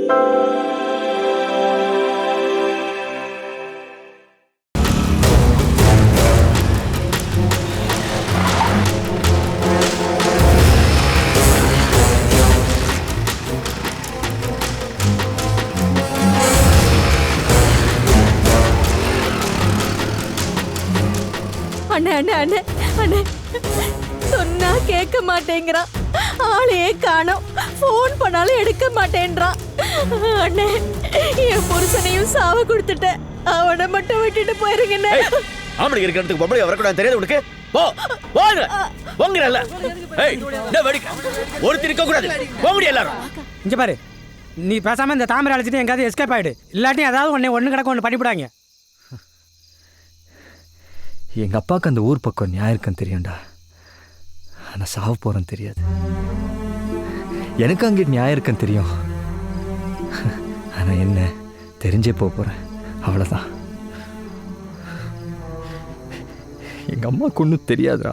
அண்ணே அண்ணே அண்ணே அண்ணே சொன்னா கேட்க மாட்டேங்கிறான். ஆளையே காணோம். போன் பண்ணாலும் எடுக்க மாட்டேன்றான். அண்ணே என் புருஷனையும் சாவ கொடுத்துட்டேன். அவனை மட்டும் விட்டுட்டு போயிருங்கண்ணே. ஆம்பளை இருக்கிறதுக்கு பொம்பளை வரக்கூடாது தெரியாது உனக்கு? போ போங்க போங்கறல்ல. ஏய் என்ன வெடிக்க ஒருத்தி இருக்க கூடாது. போங்கடி எல்லாரும். இங்க பாரு, நீ பேசாம இந்த தாமரை அழைச்சிட்டு எங்காவது எஸ்கேப் ஆயிடு. இல்லாட்டி ஏதாவது ஒன்று கிடக்க ஒன்று பண்ணிவிடாங்க. எங்கள் அப்பாவுக்கு அந்த ஊர் பக்கம் நியாயம் இருக்குன்னு தெரியும்டா. ஆனால் சாவ போகிறேன்னு தெரியாது. எனக்கு அங்கே நியாயம் இருக்குன்னு தெரியும். ஆனால் என்ன தெரிஞ்சே போகிறேன், அவ்வளோதான். எங்கள் அம்மாவுக்கு ஒன்றும் தெரியாதுடா.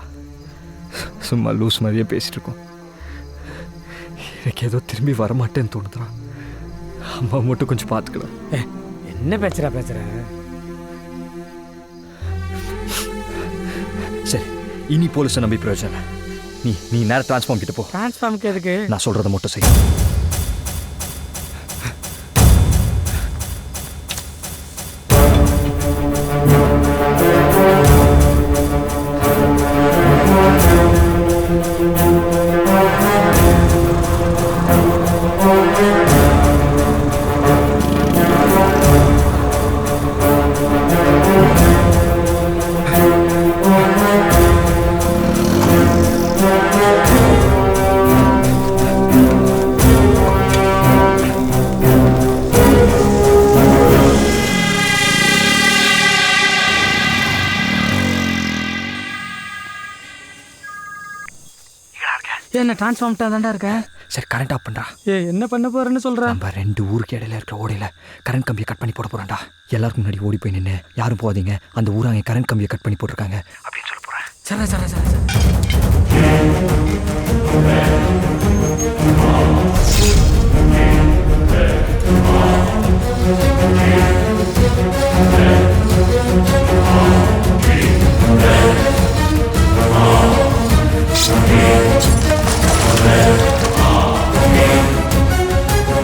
சும்மா லூஸ் மாதிரியே பேசிட்டு இருக்கோம். எனக்கு ஏதோ திரும்பி வரமாட்டேன்னு தோணுதுடா. அம்மா மட்டும் கொஞ்சம் பார்த்துக்கலாம். என்ன பேசுற? சரி, இனி போலீஸை நம்பி பிரயோஜனம். நீ நேரம் டிரான்ஸ்ஃபார்ம் கிட்ட போ. டிரான்ஸ்ஃபார்முக்கு எதுக்கு? நான் சொல்கிறத மட்டும் செய். என்ன டிரான்ஸ்ஃபார்ம்ட்டா தான்டா இருக்க? சரி, கரண்ட் ஆஃப் பண்ணுறா. என்ன பண்ண போறேன்னு சொல்கிறேன். நம்ம 2 ஊருக்கு இடையில இருக்கிற ஓடையில் கரண்ட் கம்பியை கட் பண்ணி போட போகிறேன்டா. எல்லாருக்கும் முன்னாடி ஓடி போய் நின்று யாரும் போகாதீங்க, அந்த ஊராங்க கரண்ட் கம்பியை கட் பண்ணி போட்டிருக்காங்க அப்படின்னு சொல்ல போகிறேன். சரி.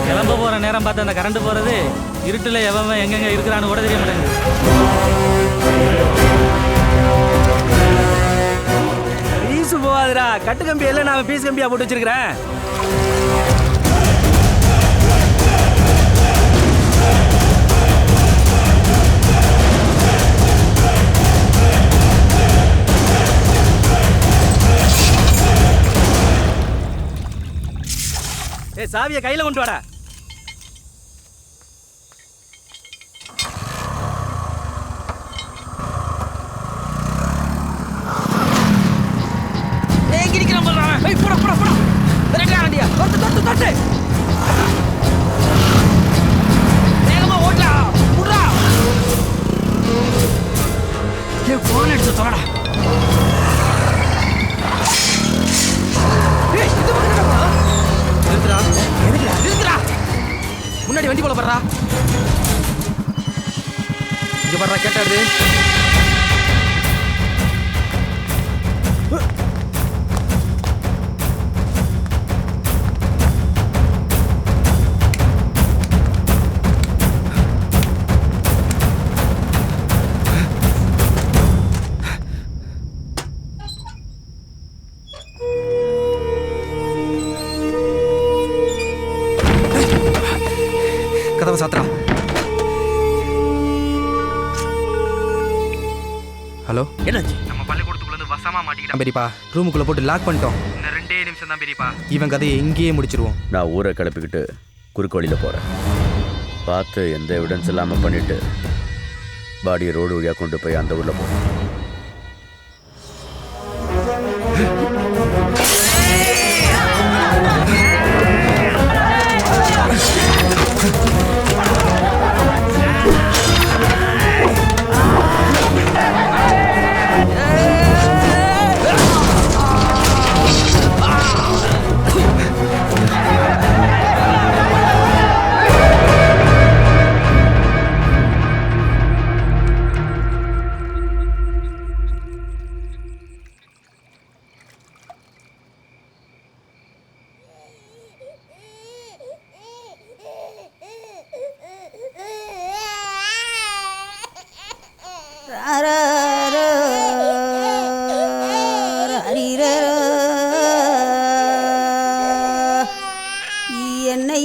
கிளம்ப போகிற நேரம் பார்த்து அந்த கரண்ட் போகிறது இருட்டில் எவன் எங்கெங்கே இருக்கிறான்னு கூட தெரிய மாட்டேங்குது. பீஸு போகாதுடா. கட்டு கம்பி எல்லாம் நான் பீஸ் கம்பியாக போட்டு வச்சிருக்கிறேன். சாவியை கையில் கொண்டு வாடா. முன்னாடி வண்டி போல படுறா. இங்க படுறா, கேட்டாரு. கதவை சாத்துறா. ஹலோ, என்னாச்சு? நம்ம பள்ளிக்கூடத்துக்குள்ள வசமா மாட்டிக்கிட்டான் பெரியப்பா. ரூமுக்குள்ள போட்டு லாக் பண்ணிட்டோம். இன்னும் 2 நிமிஷம் தான் பெரியப்பா. இவன் கதையை எங்கேயே முடிச்சிருவோம். நான் ஊரை கிளப்பிக்கிட்டு குறுக்கு வழியில் போகிறேன். பார்த்து எந்த எவிடன்ஸ் இல்லாமல் பண்ணிவிட்டு பாடியை ரோடு வழியாக கொண்டு போய் அந்த ஊரில் போகிறேன்.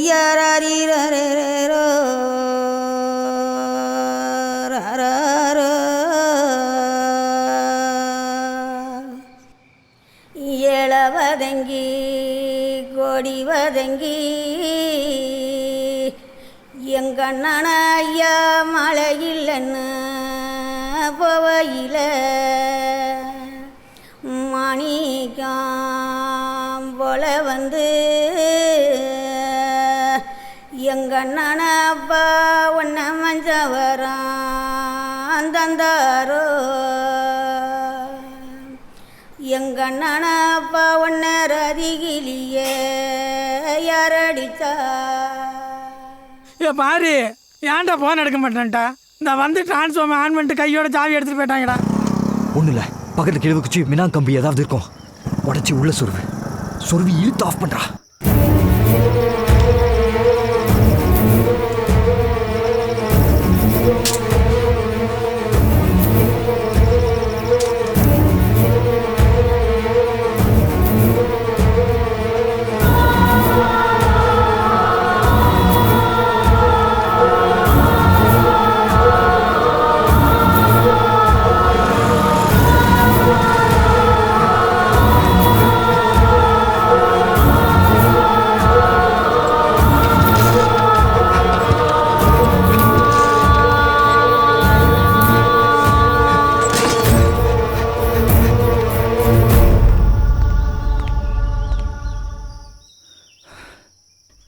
ஈயரோ இளவதங்கி கொடிவதங்கி எங்கண்ணன ஐயா மழையில்லைன்னு போவையில் மாணிக்கம் போல வந்து எங்கண்ணன அப்பா ஒன்ன மஞ்சவரம் தந்தாரோ எங்கண்ணன அப்பா ஒன்ன ரதிகிலியே யாரடிச்சா ஏ பாரு ஏன்டா ஃபோன் எடுக்க மாட்டேன்ட்டா இந்த வந்து டிரான்ஸ்ஃபார்மர் ஆன் பண்ணிட்டு கையோட சாவி எடுத்துகிட்டு போயிட்டாங்கடா. ஒன்றும் இல்லை, பக்கத்தில் கிழவு குச்சி மினா கம்பி ஏதாவது இருக்கும், உடச்சி உள்ள சொருவி இழுத்து ஆஃப் பண்ணுறா.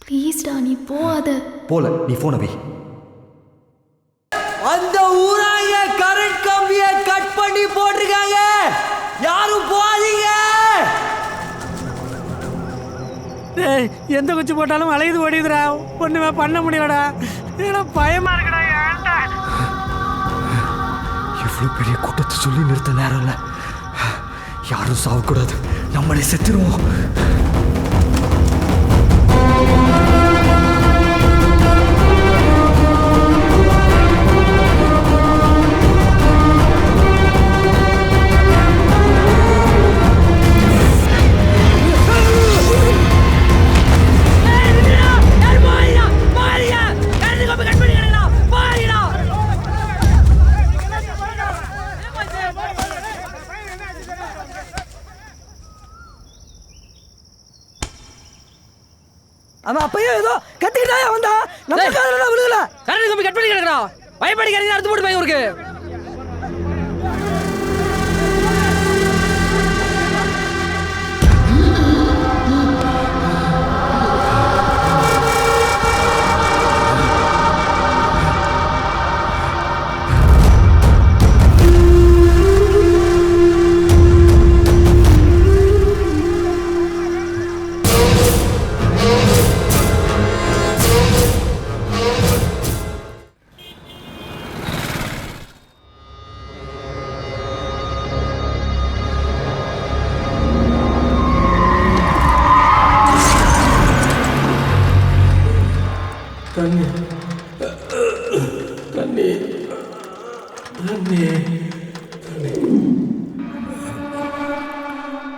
ப்ளீஸ்டா நீ போகாத. போல நீ ஃபோனை வை. அந்த ஊராங்க கரண்ட் கம்பியை கட் பண்ணி போட்டிருக்காங்க, யாரும் போகாதீங்க. டேய் எந்த குச்சி போட்டாலும் அலையுது ஓடிதுடா, ஒன்றுமே பண்ண முடியலடா, ஏன்னா பயமா இருக்குடா. ஏன்டா இவ்வளோ பெரிய கூட்டத்தை சொல்லி நிறுத்த நேரம் இல்லை, யாரும் சாகக்கூடாது, நம்மளே செத்துருவோம். அவன் அப்பயே ஏதோ கத்திக்கிட்டா வந்தா, நம்ம காதுல விழுகல. கரண்ட் கம்பி கட் பண்ணி கிடக்குறா, பயப்படிக்காரங்க அறுத்து போட்டு போய் இருக்கு.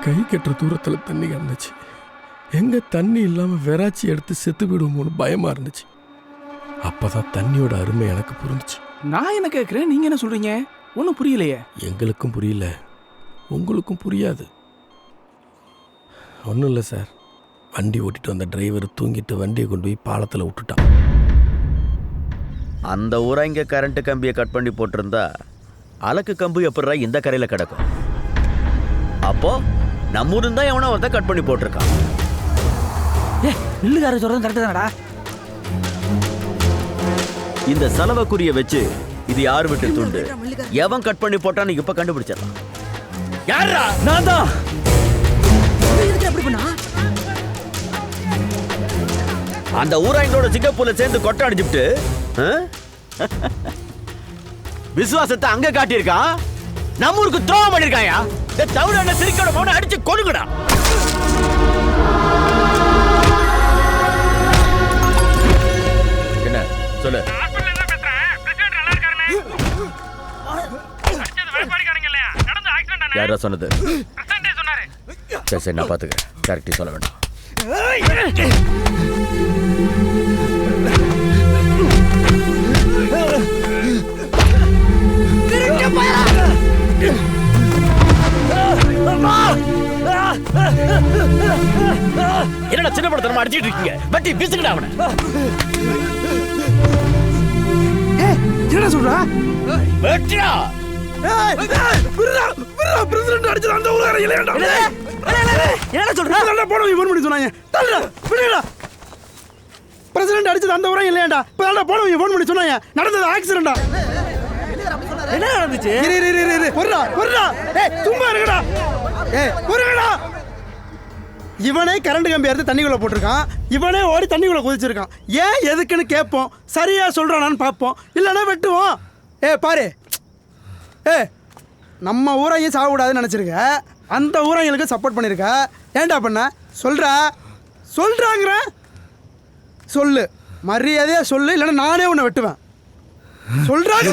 கை கட்டுற தூரத்தில் தண்ணி கிடந்துச்சு. எங்கே தண்ணி இல்லாமல் வெறாச்சி எடுத்து செத்து விடுவோமோன்னு பயமாக இருந்துச்சு. அப்போ தான் தண்ணியோட அருமை எனக்கு புரிஞ்சிச்சு. நான் என்ன கேட்குறேன், நீங்கள் என்ன சொல்கிறீங்க? ஒன்றும் புரியலையே. எங்களுக்கும் புரியல, உங்களுக்கும் புரியாது. ஒன்றும் இல்லை சார், வண்டி ஓட்டிட்டு வந்த டிரைவர் தூங்கிட்டு வண்டியை கொண்டு போய் பாலத்தில் விட்டுட்டான். அந்த ஊரா இங்கே கரண்ட்டு கம்பியை கட் பண்ணி போட்டிருந்தா அலக்கு கம்பு எப்படா இந்த கரையில் கிடக்கும்? அப்போ நம்ம ஊரு தான் எவனோ ஒருத்தன் கட் பண்ணி போட்டிருக்கான். ஏ நில்லுகார சொல்றது கரெக்டு தானடா. இந்த செலவுக்குரிய வச்சு இது யார் விட்டு துண்டு, எவன் கட் பண்ணி போட்டான்னு இப்ப கண்டுபிடிச்சிடலாம். யாரா? நான் தான். அந்த ஊராய்களோட சிங்கப்பூர்ல சேர்ந்து கொட்டை அடிச்சுட்டு விசுவாசத்தை அங்க காட்டியிருக்கான், நம்ம ஊருக்கு துரோகம் பண்ணிருக்காயா? தவிர சிரிக்கோட போன அடிச்சு கொழுங்கடா. என்ன சொல்லு? யாரா சொன்னது? சரி சரி, நான் பாத்துக்கிறேன். கரெக்டா சொல்ல வேண்டாம். என்னடா சின்ன படத்தனமா அடிச்சிட்டு இருக்கீங்க? பட்டி பிசுங்கடா அவனை. என்ன சொல்ற? வெட்டிடா. பிரசிடென்ட் அடிச்சது அந்த ஊரார இல்லையாடா? என்ன சொல்ற? நல்லா போனவங்க ஃபோன் பண்ணி சொன்னாங்க. தள்ளுடா, விடுடா. பிரசிடென்ட் அடிச்சது அந்த ஊரா இல்லையாடா? இப்ப போனவங்க ஃபோன் பண்ணி சொன்னாங்க. நடந்தது ஆக்சிடென்ட்டா. என்ன நடந்துச்சு? பொறுடா. ஏய் சும்மா இருங்கடா. ஏய் பொறுங்கடா. இவனே கரண்ட் கம்பி எடுத்து தண்ணிக்குள்ள போட்டிருக்கான். இவனே ஓடி தண்ணிக்குள்ள குதிச்சிருக்கான். ஏன் எதுக்குன்னு கேட்போம். சரியா சொல்றானான்னு பார்ப்போம். இல்லைன்னா வெட்டுவோம். பாரு. நம்ம ஊரையும் சாகக்கூடாதுன்னு நினச்சிருக்க. அந்த ஊரைங்களுக்கு சப்போர்ட் பண்ணியிருக்க. ஏன்டா பண்ண? சொல்றாங்கிற சொல்லு. மரியாதையாக சொல்லு, இல்லைன்னா நானே உன்னை வெட்டுவேன். சொல்றாங்க.